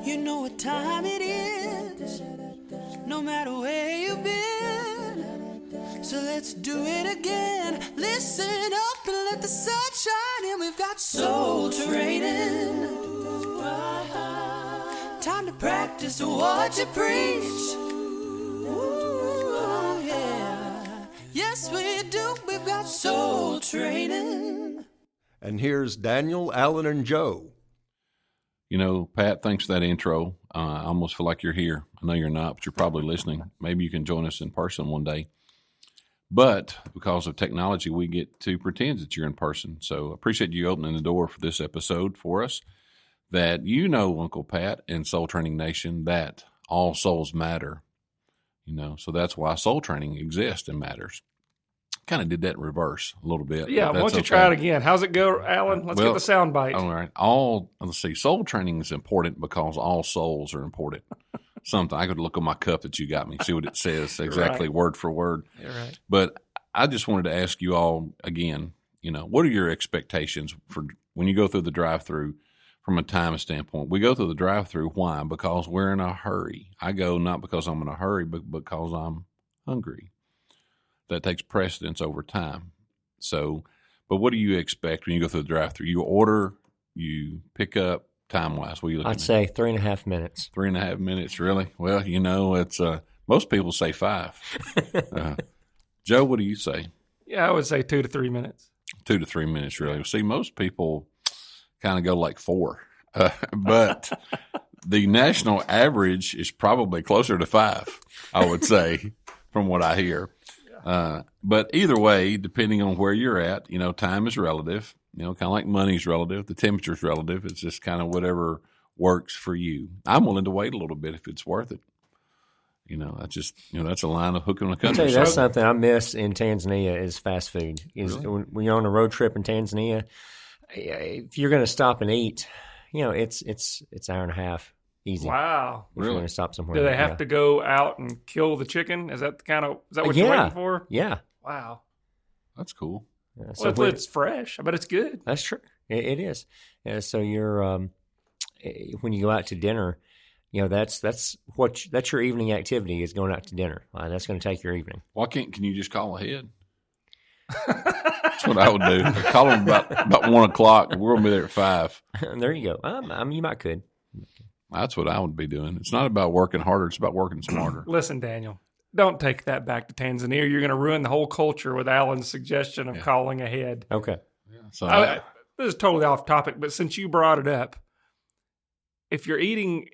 You know what time it is, no matter where you've been. So let's do it again. Listen up and let the sun shine in. We've got soul training. Time to practice what you preach. Ooh, yeah. Yes, we do. We've got soul training. And here's Daniel, Alan, and Joe. You know, Pat, thanks for that intro. I almost feel like you're here. I know you're not, but you're probably listening. Maybe you can join us in person one day. But because of technology, we get to pretend that you're in person. So I appreciate you opening the door for this episode for us. That you know, Uncle Pat and Soul Training Nation, that all souls matter. You know, so that's why soul training exists and matters. Kind of did that in reverse a little bit. Yeah, why don't you try it again? How's it go, Alan? Let's get the sound bite. All right. Let's see. Soul training is important because all souls are important. Something I could look on my cup that you got me, see what it says exactly word for word. You're right. But I just wanted to ask you all again, you know, what are your expectations for when you go through the drive-through from a time standpoint? We go through the drive-through. Why? Because we're in a hurry. I go not because I'm in a hurry, but because I'm hungry. That takes precedence over time. So, but what do you expect when you go through the drive-through? You order, you pick up, time-wise. What are you looking at? I'd say 3.5 minutes. 3.5 minutes, really? Well, you know, it's most people say 5. Joe, what do you say? Yeah, I would say 2 to 3 minutes. 2 to 3 minutes, really. See, most people kind of go like 4. But the national average is probably closer to 5, I would say, from what I hear. But either way, depending on where you're at, you know, time is relative, you know, kind of like money's relative. The temperature's relative. It's just kind of whatever works for you. I'm willing to wait a little bit if it's worth it. You know, that's just, you know, that's a line of hook on the country. I'll tell you, that's something I miss in Tanzania is fast food. Really? When you're on a road trip in Tanzania, if you're going to stop and eat, you know, it's an hour and a half. Easy. Wow. If you're going to stop somewhere. Do they have to go out and kill the chicken? Is that what you're waiting for? Yeah. Wow. That's cool. Yeah, so it's fresh. I bet it's good. That's true. It is. Yeah, so you're when you go out to dinner, you know, that's your evening activity is going out to dinner. That's going to take your evening. Why can you just call ahead? That's what I would do. I'd call them about 1 o'clock. We're going to be there at 5. There you go. You might could. That's what I would be doing. It's not about working harder. It's about working smarter. Listen, Daniel, don't take that back to Tanzania. You're going to ruin the whole culture with Alan's suggestion of calling ahead. Okay. Yeah, so this is totally off topic, but since you brought it up, if you're eating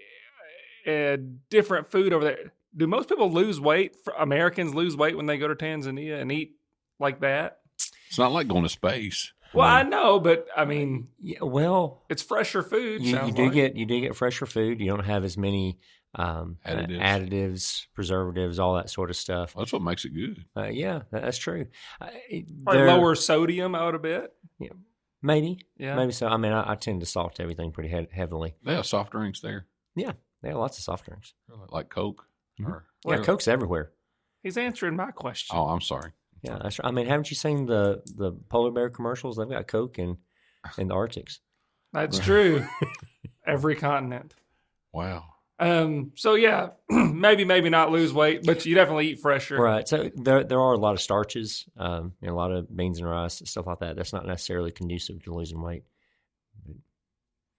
different food over there, do most people lose weight? Americans lose weight when they go to Tanzania and eat like that? It's not like going to space. Well, I know, but I mean, it's fresher food. You do get fresher food. You don't have as many additives, preservatives, all that sort of stuff. That's what makes it good. Yeah, that's true. Lower sodium out a bit. Yeah, maybe. Yeah, maybe so. I mean, I tend to salt everything pretty heavily. They have soft drinks there. Yeah, they have lots of soft drinks, like Coke. Mm-hmm. Coke's everywhere. He's answering my question. Oh, I'm sorry. Yeah, that's right. I mean, haven't you seen the polar bear commercials? They've got Coke in the Arctics. That's true. Every continent. Wow. So yeah, maybe not lose weight, but you definitely eat fresher. Right. So there are a lot of starches, and a lot of beans and rice, stuff like that. That's not necessarily conducive to losing weight. But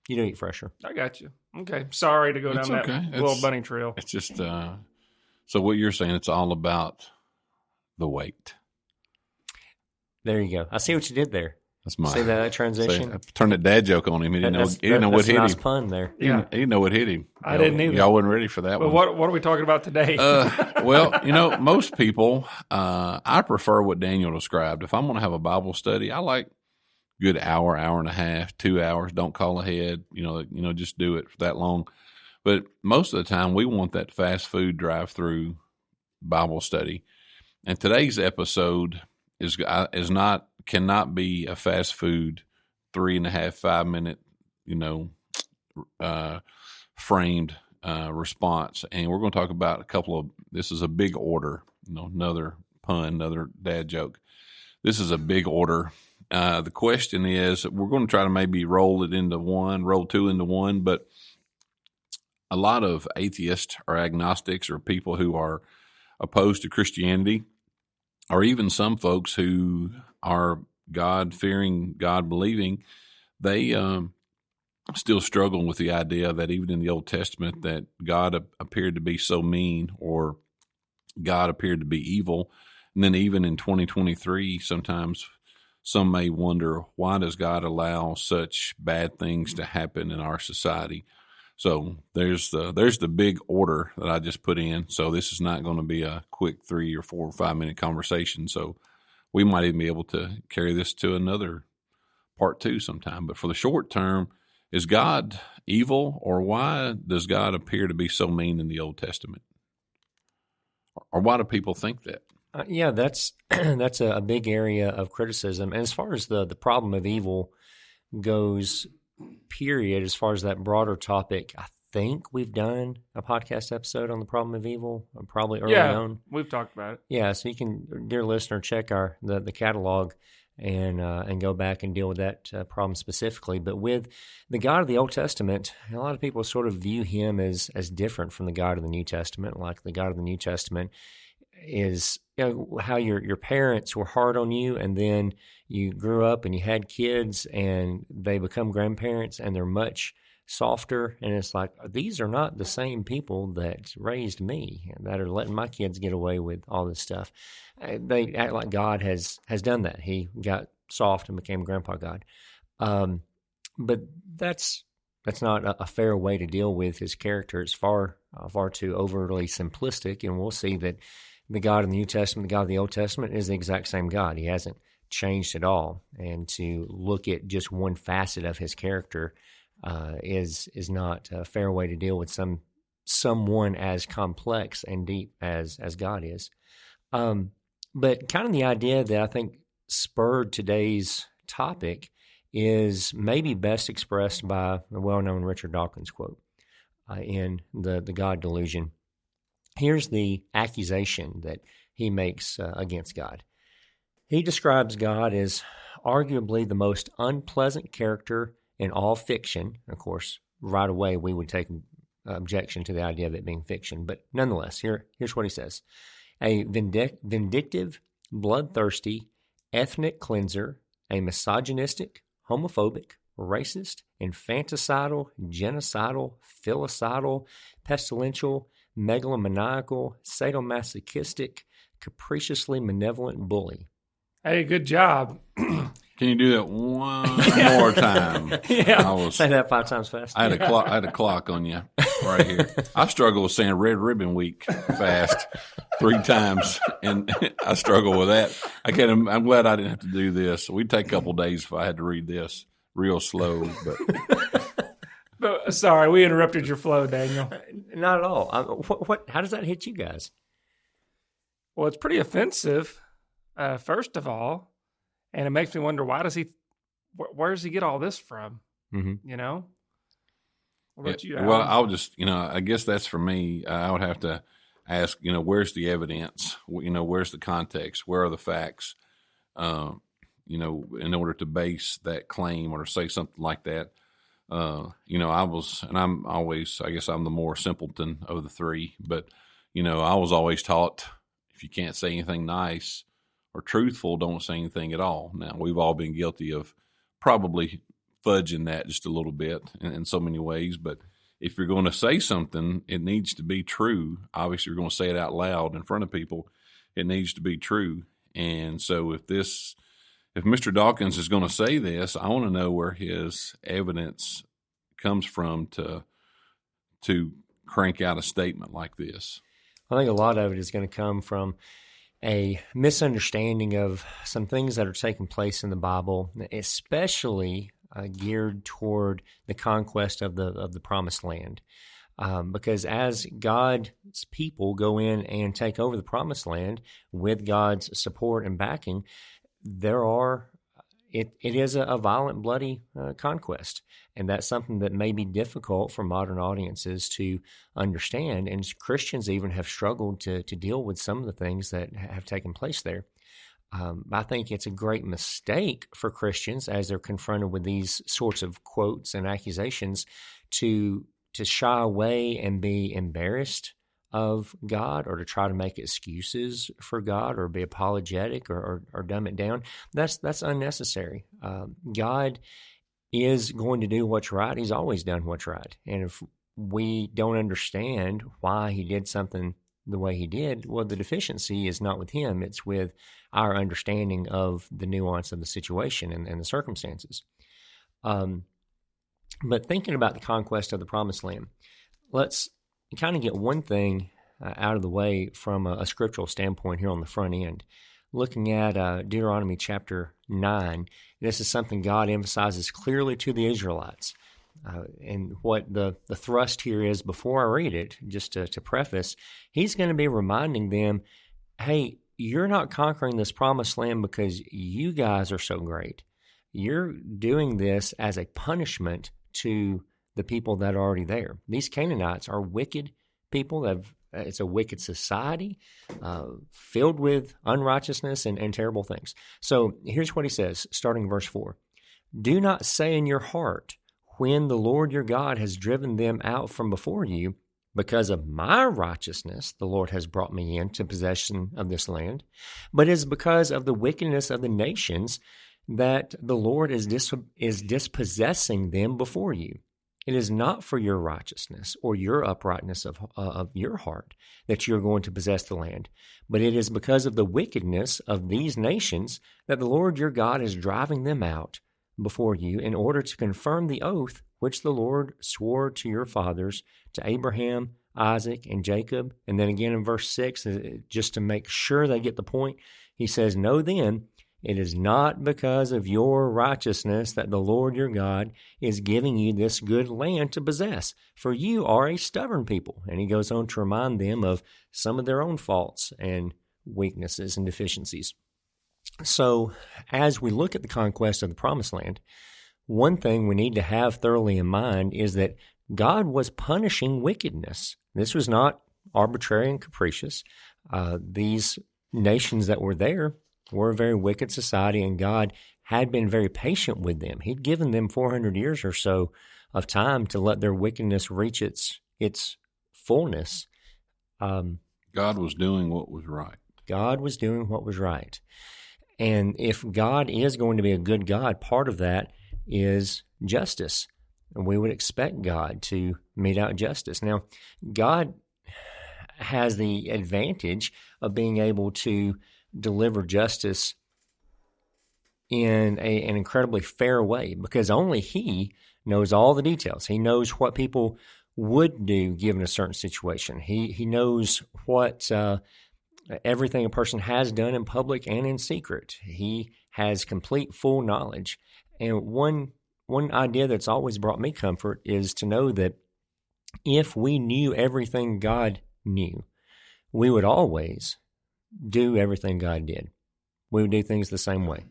you do eat fresher. I got you. Okay. Sorry to go down that little bunny trail. It's just so what you're saying, it's all about the weight. There you go. I see what you did there. That's mine. See that transition? I turned a dad joke on him. He didn't know what hit him. That's a nice pun there. He didn't know what hit him. I didn't either. Y'all wasn't ready for that one. What are we talking about today? Well, you know, most people, I prefer what Daniel described. If I'm going to have a Bible study, I like good hour and a half, 2 hours. Don't call ahead. You know, just do it for that long. But most of the time, we want that fast food drive-through Bible study. And today's episode cannot be a fast food 3.5, 5 minute, framed response. And we're going to talk about this is a big order, another pun, another dad joke. This is a big order. The question is, we're going to try to maybe roll two into one, but a lot of atheists or agnostics or people who are opposed to Christianity, or even some folks who are God-fearing, God-believing, they still struggle with the idea that even in the Old Testament that God appeared to be so mean or God appeared to be evil. And then even in 2023, sometimes some may wonder, why does God allow such bad things to happen in our society? So there's the big order that I just put in. So this is not going to be a quick 3 or 4 or 5 minute conversation. So we might even be able to carry this to another part 2 sometime. But for the short term, is God evil, or why does God appear to be so mean in the Old Testament? Or why do people think that? Yeah, that's that's a big area of criticism. And as far as the problem of evil goes, period, as far as that broader topic, I think we've done a podcast episode on the problem of evil, probably early on. We've talked about it. Yeah, so you can, dear listener, check the catalog and go back and deal with that problem specifically. But with the God of the Old Testament, a lot of people sort of view him as different from the God of the New Testament. Like the God of the New Testament is, how your parents were hard on you, and then you grew up and you had kids and they become grandparents and they're much softer, and it's like, these are not the same people that raised me, that are letting my kids get away with all this stuff. They act like God has done that. He got soft and became Grandpa God. But that's not a fair way to deal with his character. It's far too overly simplistic, and we'll see that the God in the New Testament, the God of the Old Testament, is the exact same God. He hasn't changed at all. And to look at just one facet of his character is not a fair way to deal with someone as complex and deep as God is. But kind of the idea that I think spurred today's topic is maybe best expressed by the well-known Richard Dawkins quote in the God Delusion. Here's the accusation that he makes against God. He describes God as arguably the most unpleasant character in all fiction. Of course, right away we would take objection to the idea of it being fiction, but nonetheless, here's what he says. A vindictive, bloodthirsty, ethnic cleanser, a misogynistic, homophobic, racist, infanticidal, genocidal, filicidal, pestilential, megalomaniacal, sadomasochistic, capriciously malevolent bully. Hey, good job. Can you do that one more time? Yeah. Say that 5 times fast. I had a clock on you right here. I struggle with saying Red Ribbon Week fast 3 times, and I struggle with that. I'm glad I didn't have to do this. We'd take a couple days if I had to read this real slow. But sorry, we interrupted your flow, Daniel. Not at all. How does that hit you guys? Well, it's pretty offensive, first of all, and it makes me wonder, where does he get all this from? Mm-hmm. You know? What about you, Well, Alan? I'll just, I guess that's for me. I would have to ask, where's the evidence? Where's the context? Where are the facts? In order to base that claim or to say something like that. I'm always, I guess I'm the more simpleton of the 3, but, I was always taught if you can't say anything nice or truthful, don't say anything at all. Now, we've all been guilty of probably fudging that just a little bit in so many ways, but if you're going to say something, it needs to be true. Obviously, you're going to say it out loud in front of people. It needs to be true. And so if Mr. Dawkins is going to say this, I want to know where his evidence comes from to crank out a statement like this. I think a lot of it is going to come from a misunderstanding of some things that are taking place in the Bible, especially geared toward the conquest of the Promised Land. Because as God's people go in and take over the Promised Land with God's support and backing, it is a violent, bloody conquest. And that's something that may be difficult for modern audiences to understand. And Christians even have struggled to deal with some of the things that have taken place there. I think it's a great mistake for Christians as they're confronted with these sorts of quotes and accusations to shy away and be embarrassed of God, or to try to make excuses for God, or be apologetic, or dumb it down, that's unnecessary. God is going to do what's right. He's always done what's right. And if we don't understand why he did something the way he did, well, the deficiency is not with him. It's with our understanding of the nuance of the situation and the circumstances. But thinking about the conquest of the Promised Land, let's kind of get one thing out of the way from a scriptural standpoint here on the front end. Looking at Deuteronomy chapter 9, this is something God emphasizes clearly to the Israelites. And what the thrust here is, before I read it, just to preface, he's going to be reminding them, hey, you're not conquering this promised land because you guys are so great. You're doing this as a punishment to the people that are already there. These Canaanites are wicked people. It's a wicked society filled with unrighteousness and terrible things. So here's what he says, starting in verse 4. Do not say in your heart, when the Lord your God has driven them out from before you, because of my righteousness the Lord has brought me into possession of this land, but it is because of the wickedness of the nations that the Lord is dispossessing them before you. It is not for your righteousness or your uprightness of your heart that you're going to possess the land, but it is because of the wickedness of these nations that the Lord your God is driving them out before you in order to confirm the oath which the Lord swore to your fathers, to Abraham, Isaac, and Jacob. And then again in verse 6, just to make sure they get the point, he says, know then, it is not because of your righteousness that the Lord your God is giving you this good land to possess, for you are a stubborn people. And he goes on to remind them of some of their own faults and weaknesses and deficiencies. So as we look at the conquest of the Promised Land, one thing we need to have thoroughly in mind is that God was punishing wickedness. This was not arbitrary and capricious. These nations that were there were a very wicked society, and God had been very patient with them. He'd given them 400 years or so of time to let their wickedness reach its fullness. God was doing what was right. God was doing what was right. And if God is going to be a good God, part of that is justice. And we would expect God to mete out justice. Now, God has the advantage of being able to deliver justice in an incredibly fair way, because only he knows all the details. He knows what people would do given a certain situation. He knows what everything a person has done in public and in secret. He has complete, full knowledge. And one idea that's always brought me comfort is to know that if we knew everything God knew, we would always do everything God did. We would do things the same way.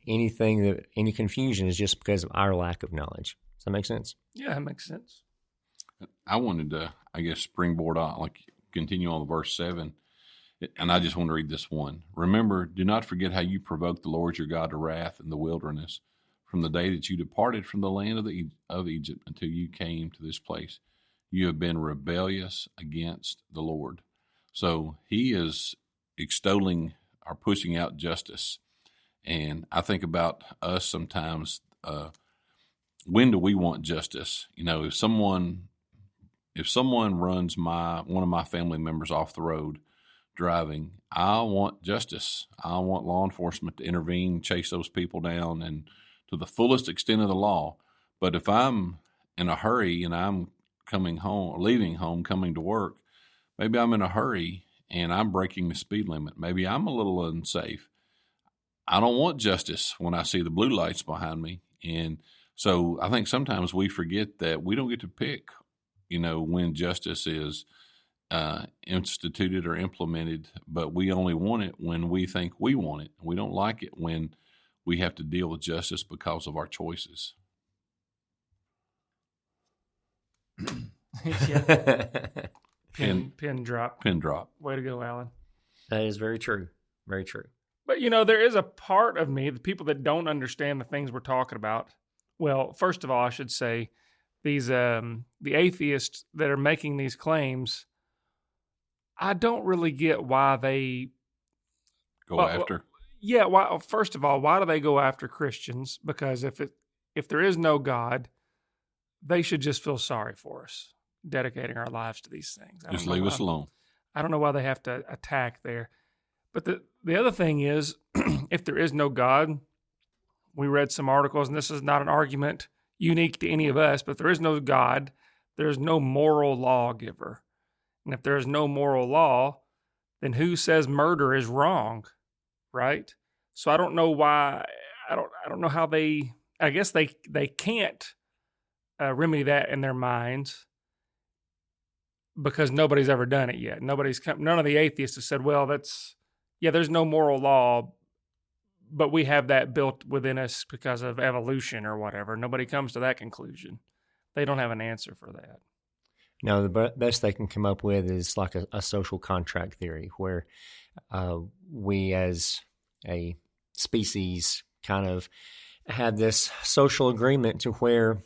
Any confusion is just because of our lack of knowledge. Does that make sense? Yeah, that makes sense. I wanted to, springboard on, continue on verse 7, and I just want to read this one. Remember, do not forget how you provoked the Lord your God to wrath in the wilderness from the day that you departed from the land of Egypt until you came to this place. You have been rebellious against the Lord. So he is extolling or pushing out justice. And I think about us sometimes, when do we want justice? If someone runs one of my family members off the road driving, I want justice. I want law enforcement to intervene, chase those people down, and to the fullest extent of the law. But if I'm in a hurry and I'm leaving home, coming to work, maybe I'm in a hurry and I'm breaking the speed limit. Maybe I'm a little unsafe. I don't want justice when I see the blue lights behind me. And so I think sometimes we forget that we don't get to pick, when justice is instituted or implemented, but we only want it when we think we want it. We don't like it when we have to deal with justice because of our choices. Pin drop. Pin drop. Way to go, Alan. That is very true. Very true. But, there is a part of me, the people that don't understand the things we're talking about. Well, first of all, I should say the atheists that are making these claims, I don't really get why they Go after. Yeah, why? First of all, why do they go after Christians? Because if there is no God, they should just feel sorry for us, dedicating our lives to these things. Just leave us alone. I don't know why they have to attack there. But the other thing is, if there is no God, we read some articles, and this is not an argument unique to any of us, but if there is no God, there's no moral lawgiver. And if there is no moral law, then who says murder is wrong, right? So I don't know why. I don't know how they. I guess they can't remedy that in their minds because nobody's ever done it yet. None of the atheists have said, "Well, there's no moral law, but we have that built within us because of evolution or whatever." Nobody comes to that conclusion. They don't have an answer for that. No, the best they can come up with is like a social contract theory where we as a species kind of have this social agreement to where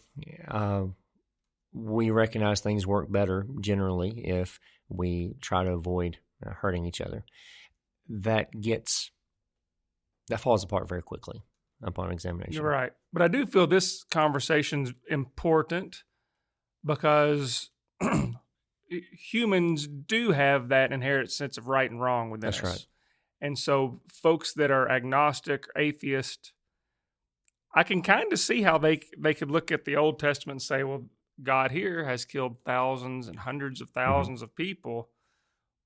we recognize things work better generally if we try to avoid hurting each other. That falls apart very quickly upon examination. You're right. But I do feel this conversation's important because humans do have that inherent sense of right and wrong within us. That's right. And so folks that are agnostic, atheist, I can kind of see how they could look at the Old Testament and say, well, God here has killed thousands and hundreds of thousands of people.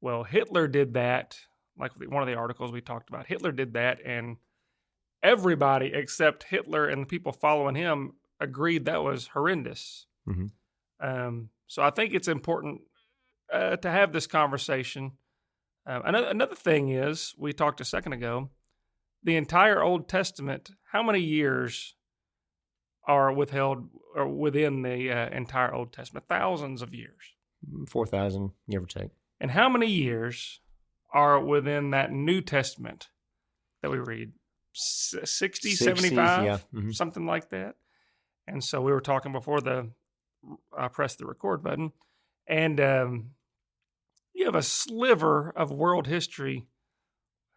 Well, Hitler did that. Like one of the articles we talked about, Hitler did that, and everybody except Hitler and the people following him agreed that was horrendous. Mm-hmm. So I think it's important to have this conversation. Another thing is, we talked a second ago, the entire Old Testament, how many years are withheld or within the entire Old Testament? Thousands of years. 4,000, give or take. And how many years are within that New Testament that we read? 60, 75, yeah. Mm-hmm. Something like that. And so we were talking before I pressed the record button, and you have a sliver of world history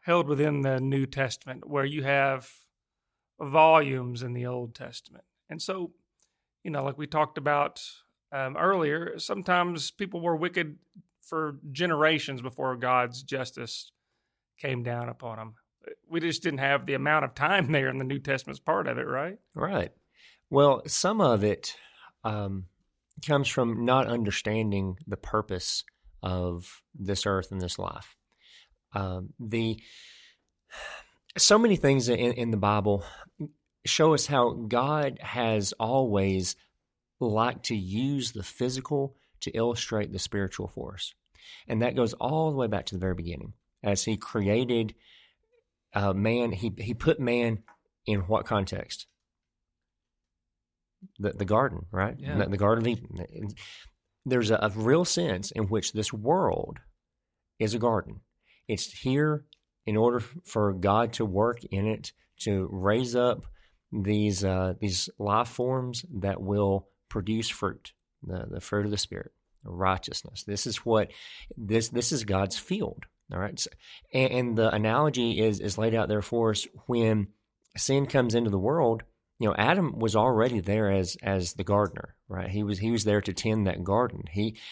held within the New Testament where you have volumes in the Old Testament. And so, like we talked about earlier, sometimes people were wicked for generations before God's justice came down upon them. We just didn't have the amount of time there in the New Testament's part of it, right? Right. Well, some of it comes from not understanding the purpose of this earth and this life. So many things in the Bible show us how God has always liked to use the physical to illustrate the spiritual for us. And that goes all the way back to the very beginning. As he created man, he put man in what context? The garden, right? Yeah. The Garden of Eden. There's a real sense in which this world is a garden. It's here in order for God to work in it, to raise up these life forms that will produce fruit, the fruit of the Spirit, righteousness. This is what this is God's field. All right, so, and the analogy is laid out there for us when sin comes into the world. Adam was already there as the gardener, right? He was there to tend that garden.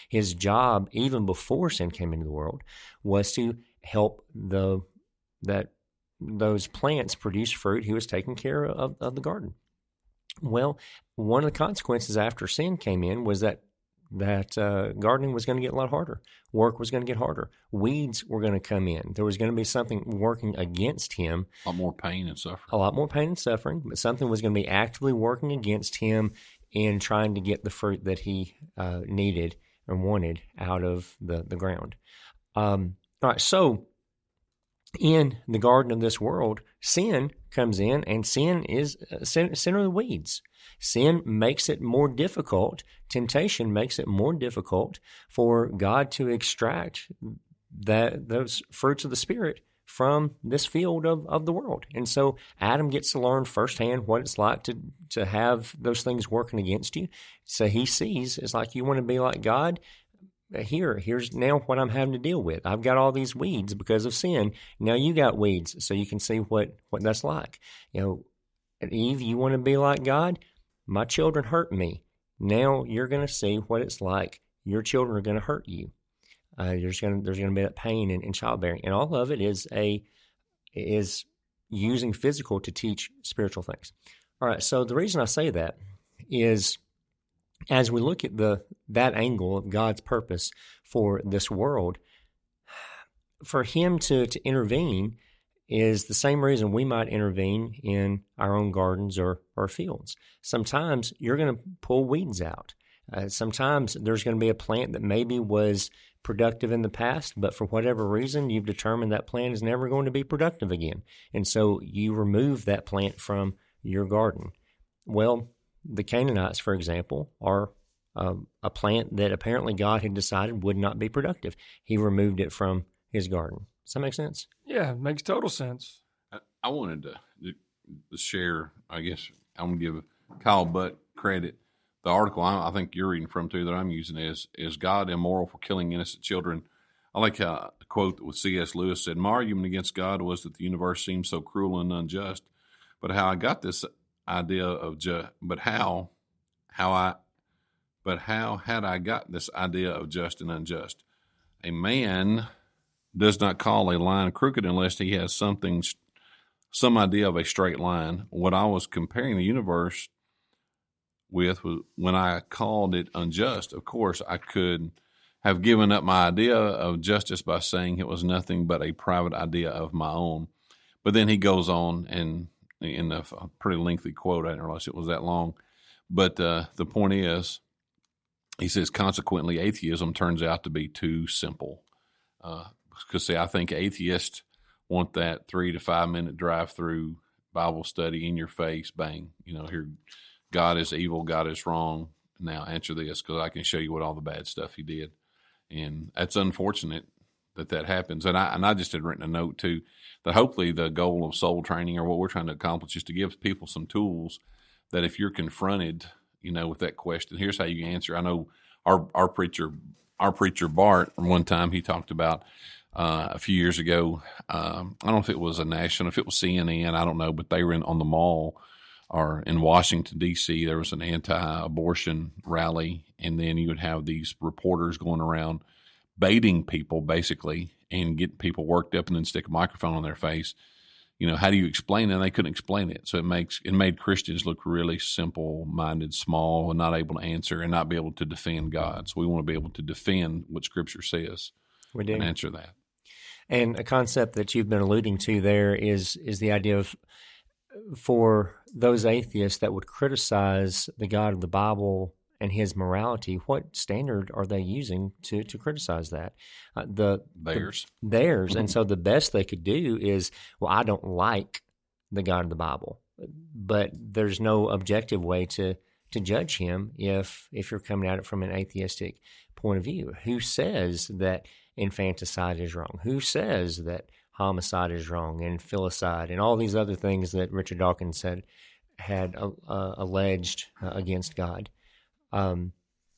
His job, even before sin came into the world, was to help those plants produce fruit. He was taking care of the garden. Well, one of the consequences after sin came in was that gardening was going to get a lot harder. Work was going to get harder. Weeds were going to come in. There was going to be something working against him. A lot more pain and suffering. A lot more pain and suffering, but something was going to be actively working against him in trying to get the fruit that he needed and wanted out of the ground. All right, so in the garden of this world, sin comes in, and sin is sin are the weeds. Sin makes it more difficult. Temptation makes it more difficult for God to extract those fruits of the Spirit from this field of the world. And so Adam gets to learn firsthand what it's like to have those things working against you. So he sees, it's like, you want to be like God? Here's now what I'm having to deal with. I've got all these weeds because of sin. Now you got weeds, so you can see what that's like. Eve, you want to be like God? My children hurt me. Now you're going to see what it's like. Your children are going to hurt you. There's going to be that pain in childbearing, and all of it is using physical to teach spiritual things. All right. So the reason I say that is, as we look at that angle of God's purpose for this world, for Him to intervene is the same reason we might intervene in our own gardens or fields. Sometimes you're going to pull weeds out. Sometimes there's going to be a plant that maybe was productive in the past, but for whatever reason, you've determined that plant is never going to be productive again. And so you remove that plant from your garden. Well, the Canaanites, for example, are a plant that apparently God had decided would not be productive. He removed it from his garden. Does that make sense? Yeah, it makes total sense. I wanted to share, I guess, I'm going to give Kyle Butt credit. The article I think you're reading from, too, that I'm using is God immoral for killing innocent children? I like a quote that C.S. Lewis said, "My argument against God was that the universe seemed so cruel and unjust, but how I got this idea of how had I got this idea of just and unjust? A man does not call a line crooked unless he has some idea of a straight line. What I was comparing the universe with was when I called it unjust. Of course, I could have given up my idea of justice by saying it was nothing but a private idea of my own." But then he goes on, and in a pretty lengthy quote, I didn't realize it was that long. But the point is, he says, consequently, atheism turns out to be too simple. Because, see, I think atheists want that 3 to 5 minute drive-through Bible study in your face, bang. Here, God is evil, God is wrong. Now answer this, because I can show you what all the bad stuff he did. And that's unfortunate that happens. And I just had written a note, too, that hopefully the goal of soul training, or what we're trying to accomplish, is to give people some tools that if you're confronted, with that question, here's how you answer. I know our preacher Bart, one time he talked about a few years ago, I don't know if it was if it was CNN, I don't know, but they were on the mall or in Washington, D.C., there was an anti-abortion rally, and then you would have these reporters going around baiting people, basically, and get people worked up and then stick a microphone on their face. How do you explain it? And they couldn't explain it. So it made Christians look really simple-minded, small, and not able to answer and not be able to defend God. So we want to be able to defend what Scripture says and answer that. And a concept that you've been alluding to there is the idea of, for those atheists that would criticize the God of the Bible and his morality, what standard are they using to criticize that? Theirs. Theirs. And so the best they could do is, well, I don't like the God of the Bible, but there's no objective way to judge him if you're coming at it from an atheistic point of view. Who says that infanticide is wrong? Who says that homicide is wrong, and filicide, and all these other things that Richard Dawkins had alleged against God?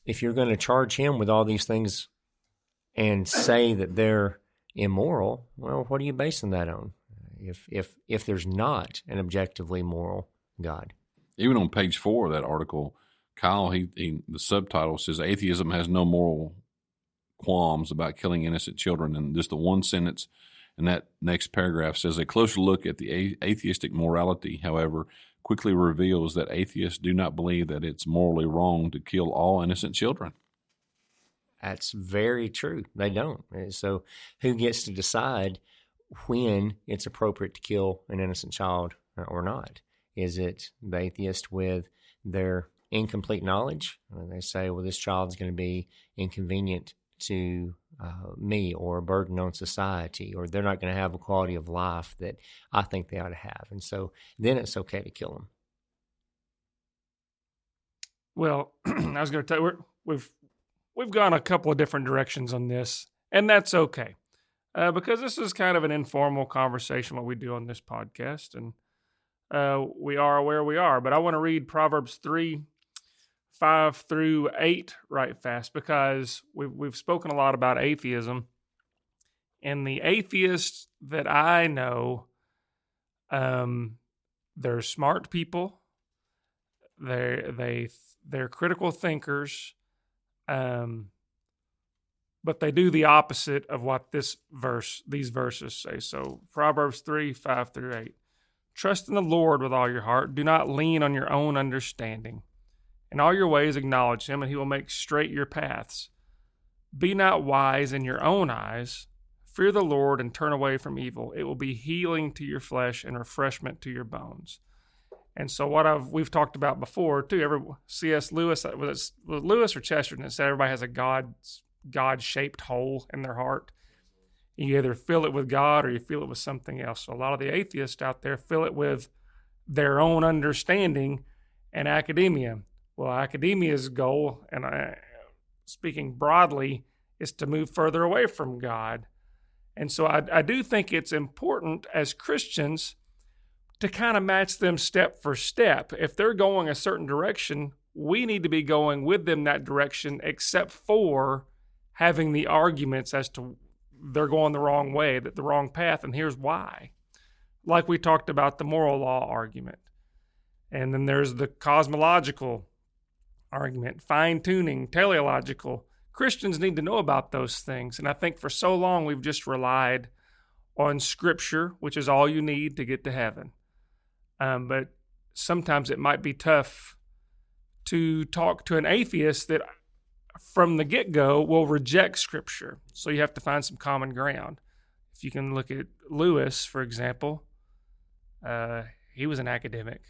If you're going to charge him with all these things and say that they're immoral, well, what are you basing that on? If there's not an objectively moral God. Even on page 4 of that article, Kyle, the subtitle says, "Atheism has no moral qualms about killing innocent children." And just the one sentence in that next paragraph says, "A closer look at the atheistic morality, however, quickly reveals that atheists do not believe that it's morally wrong to kill all innocent children." That's very true. They don't. So who gets to decide when it's appropriate to kill an innocent child or not? Is it the atheist with their incomplete knowledge? They say, well, this child's going to be inconvenient to me, or a burden on society, or they're not going to have a quality of life that I think they ought to have. And so then it's okay to kill them. Well, I was going to tell you, we've gone a couple of different directions on this, and that's okay. because this is kind of an informal conversation, what we do on this podcast, and we are where we are. But I want to read Proverbs 3:5-8 right fast, because we've spoken a lot about atheism, and the atheists that I know, they're smart people. They're critical thinkers, but they do the opposite of what these verses say. So Proverbs 3:5-8. Trust in the Lord with all your heart. Do not lean on your own understanding. In all your ways acknowledge him, and he will make straight your paths. Be not wise in your own eyes. Fear the Lord and turn away from evil. It will be healing to your flesh and refreshment to your bones. And so we've talked about before too. C.S. Lewis, was it Lewis or Chesterton, said everybody has a God-shaped hole in their heart. You either fill it with God or you fill it with something else. So a lot of the atheists out there fill it with their own understanding and academia. Well, academia's goal, and speaking broadly, is to move further away from God. And so I do think it's important as Christians to kind of match them step for step. If they're going a certain direction, we need to be going with them that direction, except for having the arguments as to they're going the wrong way, the wrong path, and here's why. Like we talked about the moral law argument. And then there's the cosmological argument, fine-tuning, teleological. Christians need to know about those things. And I think for so long we've just relied on Scripture, which is all you need to get to heaven. But sometimes it might be tough to talk to an atheist that from the get-go will reject Scripture. So you have to find some common ground. If you can look at Lewis, for example, he was an academic.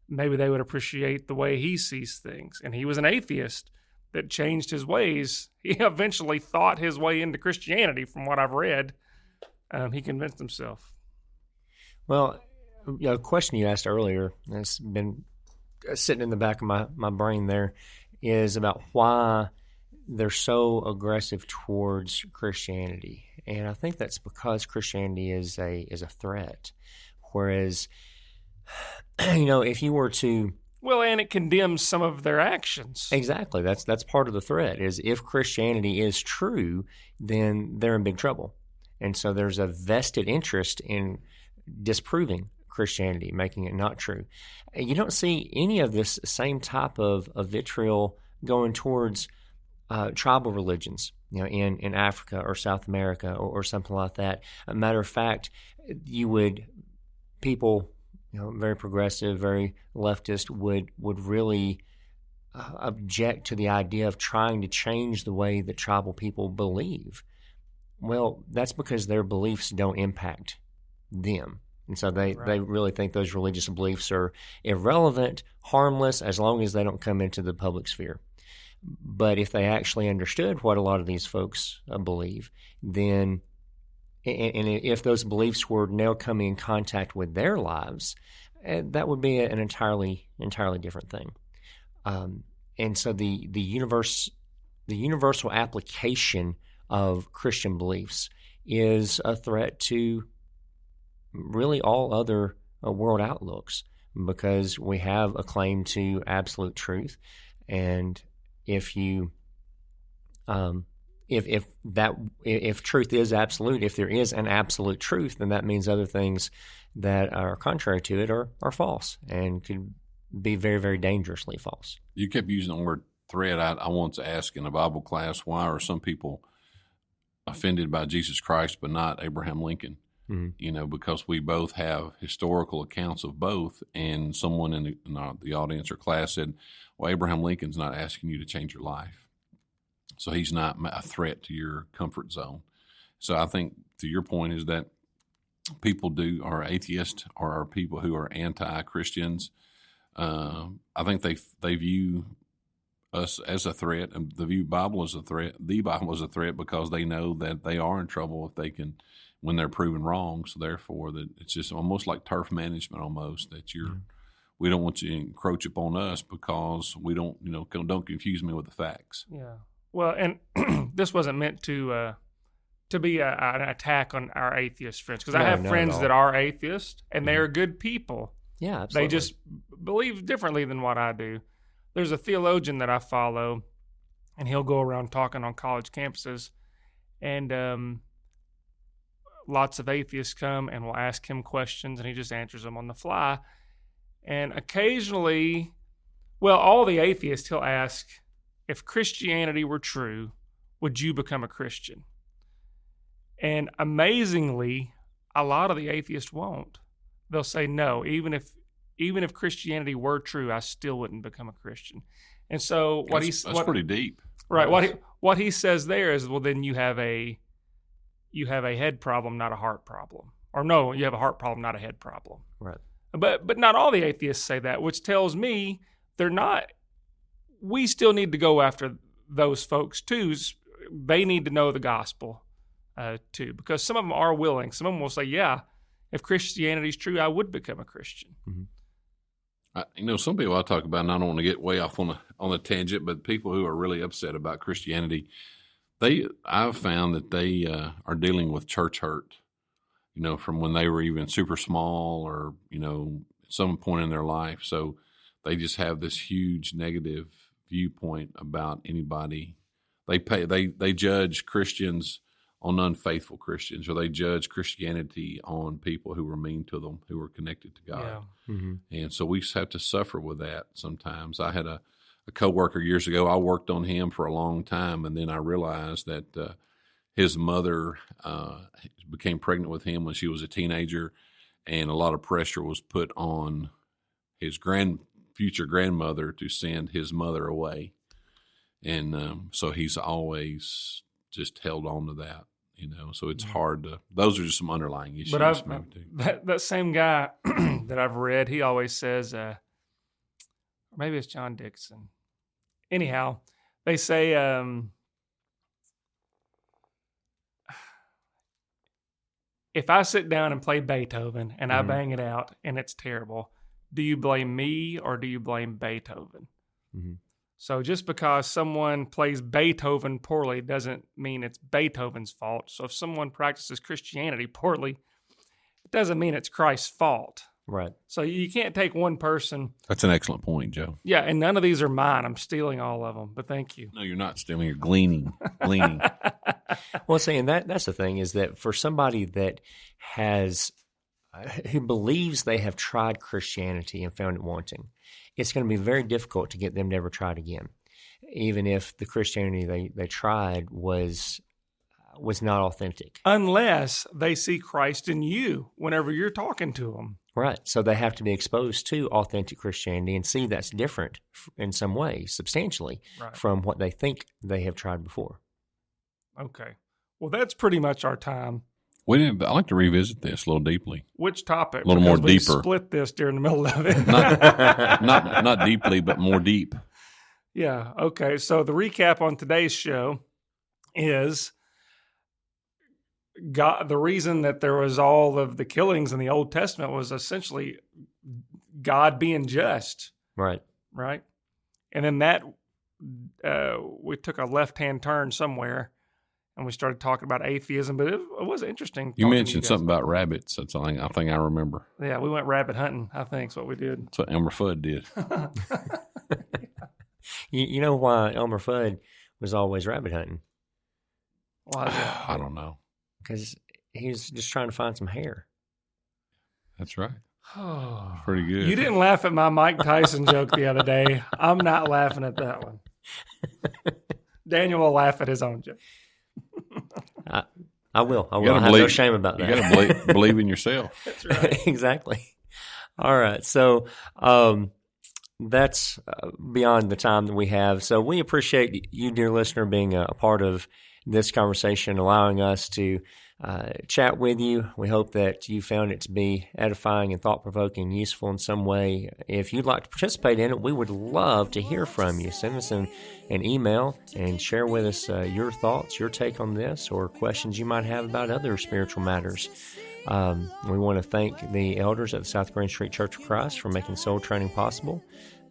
Maybe they would appreciate the way he sees things. And he was an atheist that changed his ways. He eventually thought his way into Christianity, from what I've read. He convinced himself. Well, a question you asked earlier that's been sitting in the back of my brain there is about why they're so aggressive towards Christianity. And I think that's because Christianity is a threat. Whereas, if you were to... Well, and it condemns some of their actions. Exactly. That's part of the threat, is if Christianity is true, then they're in big trouble. And so there's a vested interest in disproving Christianity, making it not true. You don't see any of this same type of vitriol going towards tribal religions, in Africa or South America or something like that. A matter of fact, people, very progressive, very leftist, would really object to the idea of trying to change the way that tribal people believe. Well, that's because their beliefs don't impact them. And so they really think those religious beliefs are irrelevant, harmless, as long as they don't come into the public sphere. But if they actually understood what a lot of these folks believe, then, and if those beliefs were now coming in contact with their lives, that would be an entirely different thing. And so the universal application of Christian beliefs is a threat to really all other world outlooks, because we have a claim to absolute truth, and if truth is absolute, if there is an absolute truth, then that means other things that are contrary to it are false and could be very, very dangerously false. You kept using the word threat. I want to ask in a Bible class, why are some people offended by Jesus Christ but not Abraham Lincoln? Mm-hmm. Because we both have historical accounts of both, and someone in the audience or class said, well, Abraham Lincoln's not asking you to change your life. So he's not a threat to your comfort zone. So I think, to your point, is that people are atheists or are people who are anti-Christians. I think they view us as a threat, and they view Bible as a threat. The Bible is a threat because they know that they are in trouble if they can, when they're proven wrong. So therefore, that it's just almost like turf management, almost that we don't want you to encroach upon us because we don't confuse me with the facts. Yeah. Well, and this wasn't meant to to be an attack on our atheist friends, because I No, have not at friends all. that are atheists, and they're good people. Yeah, absolutely. They just believe differently than what I do. There's a theologian that I follow, and he'll go around talking on college campuses, and lots of atheists come and will ask him questions, and he just answers them on the fly. And occasionally, well, all the atheists, he'll ask, if Christianity were true, would you become a Christian? And amazingly, a lot of the atheists won't. They'll say no. Even if Christianity were true, I still wouldn't become a Christian. And so That's pretty deep. right? What he says there is, well, then you have a head problem, not a heart problem, or no, you have a heart problem, not a head problem. Right. But not all the atheists say that, which tells me they're not. We still need to go after those folks too. They need to know the gospel too, because some of them are willing. Some of them will say, yeah, if Christianity is true, I would become a Christian. Some people I talk about, and I don't want to get way off on a tangent, but people who are really upset about Christianity, I've found that they are dealing with church hurt, from when they were even super small or, some point in their life. So they just have this huge negative viewpoint about anybody. They judge Christians on unfaithful Christians, or they judge Christianity on people who were mean to them, who were connected to God. Yeah. And so we just have to suffer with that sometimes. I had a coworker years ago. I worked on him for a long time, and then I realized that his mother became pregnant with him when she was a teenager, and a lot of pressure was put on his future grandmother to send his mother away. And so he's always just held on to that, so it's hard to, those are just some underlying issues. But that same guy that I've read, he always says, maybe it's John Dixon. Anyhow, they say, if I sit down and play Beethoven and I bang it out and it's terrible, do you blame me or do you blame Beethoven? So just because someone plays Beethoven poorly doesn't mean it's Beethoven's fault. So if someone practices Christianity poorly, it doesn't mean it's Christ's fault. Right. So you can't take one person. That's an excellent point, Joe. Yeah, and none of these are mine. I'm stealing all of them, but thank you. No, you're not stealing. You're gleaning. Well, see, and that's the thing, is that for somebody that who believes they have tried Christianity and found it wanting, it's going to be very difficult to get them to ever try it again, even if the Christianity they tried was not authentic. Unless they see Christ in you whenever you're talking to them. Right. So they have to be exposed to authentic Christianity and see that's different in some way, substantially, from what they think they have tried before. Okay. Well, that's pretty much our time. I'd like to revisit this a little deeply. Which topic? A little more we deeper. Split this during the middle of it. Not deeply, but more deep. Yeah. Okay. So the recap on today's show is God. The reason that there was all of the killings in the Old Testament was essentially God being just. Right. Right. And then that we took a left-hand turn somewhere. And we started talking about atheism, but it was interesting. You mentioned something about rabbits. That's the thing I think I remember. Yeah, we went rabbit hunting, I think is what we did. That's what Elmer Fudd did. You know why Elmer Fudd was always rabbit hunting? Why is that? I don't know. Because he was just trying to find some hair. That's right. Pretty good. You didn't laugh at my Mike Tyson joke the other day. I'm not laughing at that one. Daniel will laugh at his own joke. I will. I have no shame about that. You got to believe in yourself. That's right. Exactly. All right. So that's beyond the time that we have. So we appreciate you, dear listener, being a part of this conversation, allowing us to chat with you. We hope that you found it to be edifying and thought-provoking and useful in some way. If you'd like to participate in it, we would love to hear from you. Send us an email and share with us your thoughts, your take on this, or questions you might have about other spiritual matters. We want to thank the elders at the South Green Street Church of Christ for making soul training possible.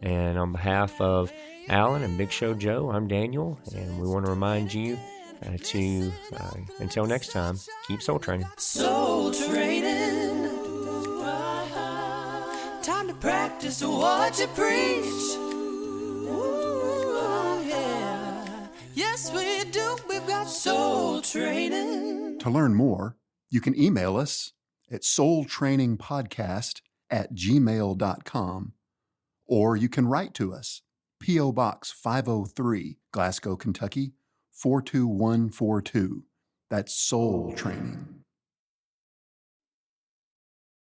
And on behalf of Alan and Big Show Joe, I'm Daniel, and we want to remind you until next time, keep soul training. Soul training. Time to practice what you preach. Ooh, yeah. Yes, we do. We've got soul training. To learn more, you can email us at soultrainingpodcast@gmail.com, or you can write to us, P.O. Box 503, Glasgow, Kentucky, 42142. That's Soul Training.